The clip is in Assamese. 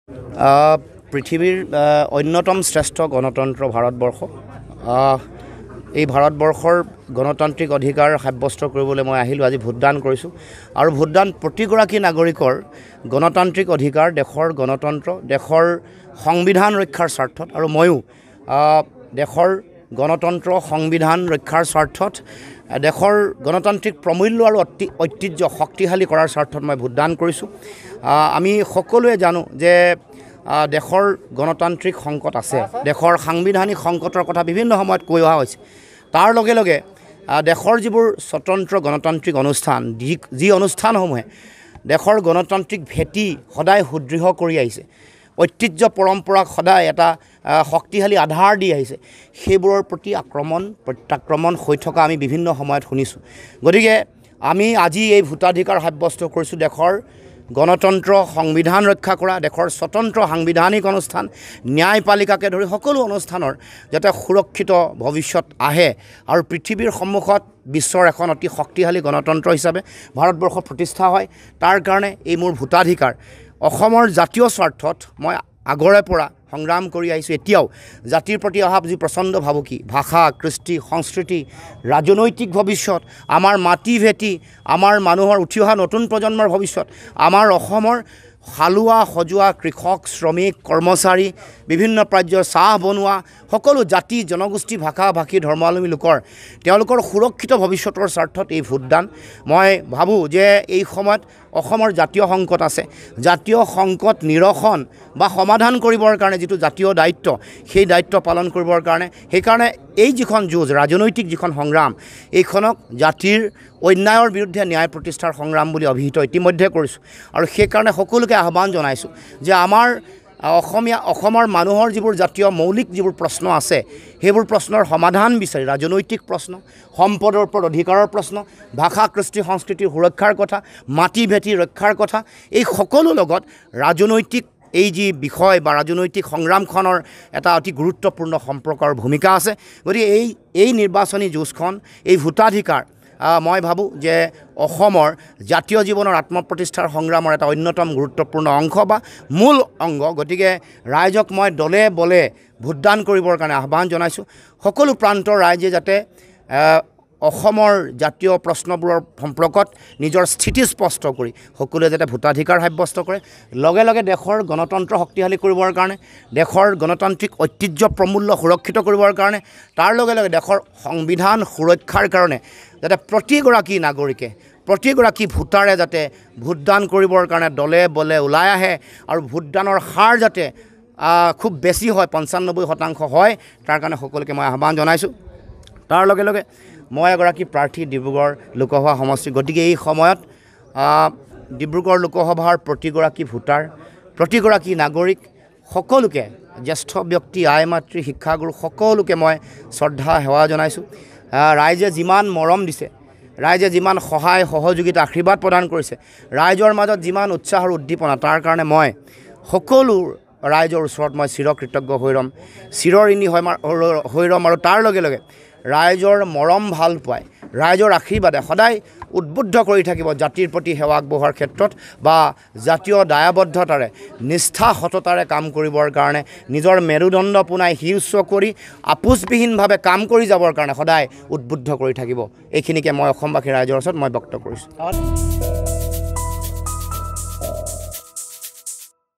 পৃথিৱীৰ অন্যতম শ্ৰেষ্ঠ গণতন্ত্ৰ ভাৰতবৰ্ষ। এই ভাৰতবৰ্ষৰ গণতান্ত্ৰিক অধিকাৰ সাব্যস্ত কৰিবলৈ মই আহিলোঁ, আজি ভোটদান কৰিছোঁ। আৰু ভোটদান প্ৰতিগৰাকী নাগৰিকৰ গণতান্ত্ৰিক অধিকাৰ, দেশৰ গণতন্ত্ৰ, দেশৰ সংবিধান ৰক্ষাৰ স্বাৰ্থত, আৰু ময়ো দেশৰ গণতন্ত্ৰ সংবিধান ৰক্ষাৰ স্বাৰ্থত, দেশৰ গণতান্ত্ৰিক প্ৰমূল্য আৰু ঐতিহ্য শক্তিশালী কৰাৰ স্বাৰ্থত মই ভোটদান কৰিছোঁ। আমি সকলোৱে জানো যে দেশৰ গণতান্ত্ৰিক সংকট আছে, দেশৰ সাংবিধানিক সংকটৰ কথা বিভিন্ন সময়ত কৈ অহা হৈছে। তাৰ লগে লগে দেশৰ যিবোৰ স্বতন্ত্ৰ গণতান্ত্ৰিক অনুষ্ঠান, যি অনুষ্ঠানসমূহে দেশৰ গণতান্ত্ৰিক ভেটি সদায় সুদৃঢ় কৰি আহিছে, ঐতিহ্য পৰম্পৰাক সদায় এটা শক্তিশালী আধাৰ দি আহিছে, সেইবোৰৰ প্ৰতি আক্ৰমণ প্ৰত্যাক্ৰমণ হৈ থকা আমি বিভিন্ন সময়ত শুনিছোঁ। গতিকে আমি আজি এই ভোটাধিকাৰ সাব্যস্ত কৰিছোঁ দেশৰ গণতন্ত্ৰ সংবিধান ৰক্ষা কৰা, দেশৰ স্বতন্ত্ৰ সাংবিধানিক অনুষ্ঠান, ন্যায়পালিকাকে ধৰি সকলো অনুষ্ঠানৰ যাতে সুৰক্ষিত ভৱিষ্যত আহে আৰু পৃথিৱীৰ সন্মুখত বিশ্বৰ এখন অতি শক্তিশালী গণতন্ত্ৰ হিচাপে ভাৰতবৰ্ষ প্ৰতিষ্ঠা হয়, তাৰ কাৰণে এই মোৰ ভোটাধিকাৰ। অসমৰ জাতীয় স্বাৰ্থত মই আগৰে পৰা সংগ্ৰাম কৰি আহিছোঁ। এতিয়াও জাতিৰ প্ৰতি অহা যি প্ৰচণ্ড ভাবুকি, ভাষা, কৃষ্টি, সংস্কৃতি, ৰাজনৈতিক ভৱিষ্যত, আমাৰ মাটি ভেটি, আমাৰ মানুহৰ উঠি অহা নতুন প্ৰজন্মৰ ভৱিষ্যত, আমাৰ অসমৰ হালোৱা সজোৱা কৃষক, শ্ৰমিক, কৰ্মচাৰী, বিভিন্ন পৰ্যায়ৰ চাহ বনোৱা সকলো জাতি, জনগোষ্ঠী, ভাষা ভাষী, ধৰ্মাৱলম্বী লোকৰ তেওঁলোকৰ সুৰক্ষিত ভৱিষ্যতৰ স্বাৰ্থত এই ভোটদান। মই ভাবোঁ যে এই সময়ত অসমৰ জাতীয় সংকট আছে, জাতীয় সংকট নিৰসন বা সমাধান কৰিবৰ কাৰণে যিটো জাতীয় দায়িত্ব, সেই দায়িত্ব পালন কৰিবৰ কাৰণে, সেইকাৰণে এই যিখন যুঁজ, ৰাজনৈতিক যিখন সংগ্ৰাম, এইখনক জাতিৰ অন্যায়ৰ বিৰুদ্ধে ন্যায় প্ৰতিষ্ঠাৰ সংগ্ৰাম বুলি অভিহিত ইতিমধ্যে কৰিছোঁ। আৰু সেইকাৰণে সকলোকে আহ্বান জনাইছোঁ যে আমাৰ অসমৰ মানুহৰ যিবোৰ জাতীয় মৌলিক যিবোৰ প্ৰশ্ন আছে, সেইবোৰ প্ৰশ্নৰ সমাধান বিচাৰি, ৰাজনৈতিক প্ৰশ্ন, সম্পদৰ ওপৰত অধিকাৰৰ প্ৰশ্ন, ভাষা, কৃষ্টি, সংস্কৃতিৰ সুৰক্ষাৰ কথা, মাটি ভেটি ৰক্ষাৰ কথা, এই সকলো লগত ৰাজনৈতিক এই যি বিষয় বা ৰাজনৈতিক সংগ্ৰামখনৰ এটা অতি গুৰুত্বপূৰ্ণ সম্পৰ্কৰ ভূমিকা আছে। গতিকে এই নিৰ্বাচনী যুঁজখন, এই ভোটাধিকাৰ, মই ভাবোঁ যে অসমৰ জাতীয় জীৱনৰ আত্মপ্ৰতিষ্ঠাৰ সংগ্ৰামৰ এটা অন্যতম গুৰুত্বপূৰ্ণ অংশ বা মূল অংগ। গতিকে ৰাইজক মই দলে বলে ভোটদান কৰিবৰ কাৰণে আহ্বান জনাইছোঁ। সকলো প্ৰান্তৰ ৰাইজে যাতে অসমৰ জাতীয় প্ৰশ্নবোৰৰ সম্পৰ্কত নিজৰ স্থিতি স্পষ্ট কৰি সকলোৱে যাতে ভোটাধিকাৰ সাব্যস্ত কৰে, লগে লগে দেশৰ গণতন্ত্ৰ শক্তিশালী কৰিবৰ কাৰণে, দেশৰ গণতান্ত্ৰিক ঐতিহ্য প্ৰমূল্য সুৰক্ষিত কৰিবৰ কাৰণে, তাৰ লগে লগে দেশৰ সংবিধান সুৰক্ষাৰ কাৰণে যাতে প্ৰতিগৰাকী নাগৰিকে, প্ৰতিগৰাকী ভোটাৰে যাতে ভোটদান কৰিবৰ কাৰণে দলে বলে ওলাই আহে আৰু ভোটদানৰ হাৰ যাতে খুব বেছি হয়, 95% হয়, তাৰ কাৰণে সকলোকে মই আহ্বান জনাইছোঁ। তাৰ লগে লগে মই এগৰাকী প্ৰাৰ্থী ডিব্ৰুগড় লোকসভা সমষ্টি। গতিকে এই সময়ত ডিব্ৰুগড় লোকসভাৰ প্ৰতিগৰাকী ভোটাৰ, প্ৰতিগৰাকী নাগৰিক, সকলোকে, জ্যেষ্ঠ ব্যক্তি, আই মাতৃ, শিক্ষাগুৰু, সকলোকে মই শ্ৰদ্ধা সেৱা জনাইছোঁ। ৰাইজে যিমান মৰম দিছে, ৰাইজে যিমান সহায় সহযোগিতা আশীৰ্বাদ প্ৰদান কৰিছে, ৰাইজৰ মাজত যিমান উৎসাহ আৰু উদ্দীপনা, তাৰ কাৰণে মই সকলো ৰাইজৰ ওচৰত মই চিৰকৃতজ্ঞ হৈ ৰ'ম, চিৰঋণী হৈ ৰ'ম। আৰু তাৰ লগে লগে ৰাইজৰ মৰম ভাল পায়, ৰাইজৰ আশীৰ্বাদে সদায় উদ্বুদ্ধ কৰি থাকিব জাতিৰ প্ৰতি সেৱা আগবঢ়োৱাৰ ক্ষেত্ৰত বা জাতীয় দায়বদ্ধতাৰে, নিষ্ঠা সততাৰে কাম কৰিবৰ কাৰণে, নিজৰ মেৰুদণ্ড পোনাই শিৰ উচ্চ কৰি আপোচবিহীনভাৱে কাম কৰি যাবৰ কাৰণে সদায় উদ্বুদ্ধ কৰি থাকিব। এইখিনিকে মই অসমবাসী ৰাইজৰ ওচৰত মই ব্যক্ত কৰিছোঁ।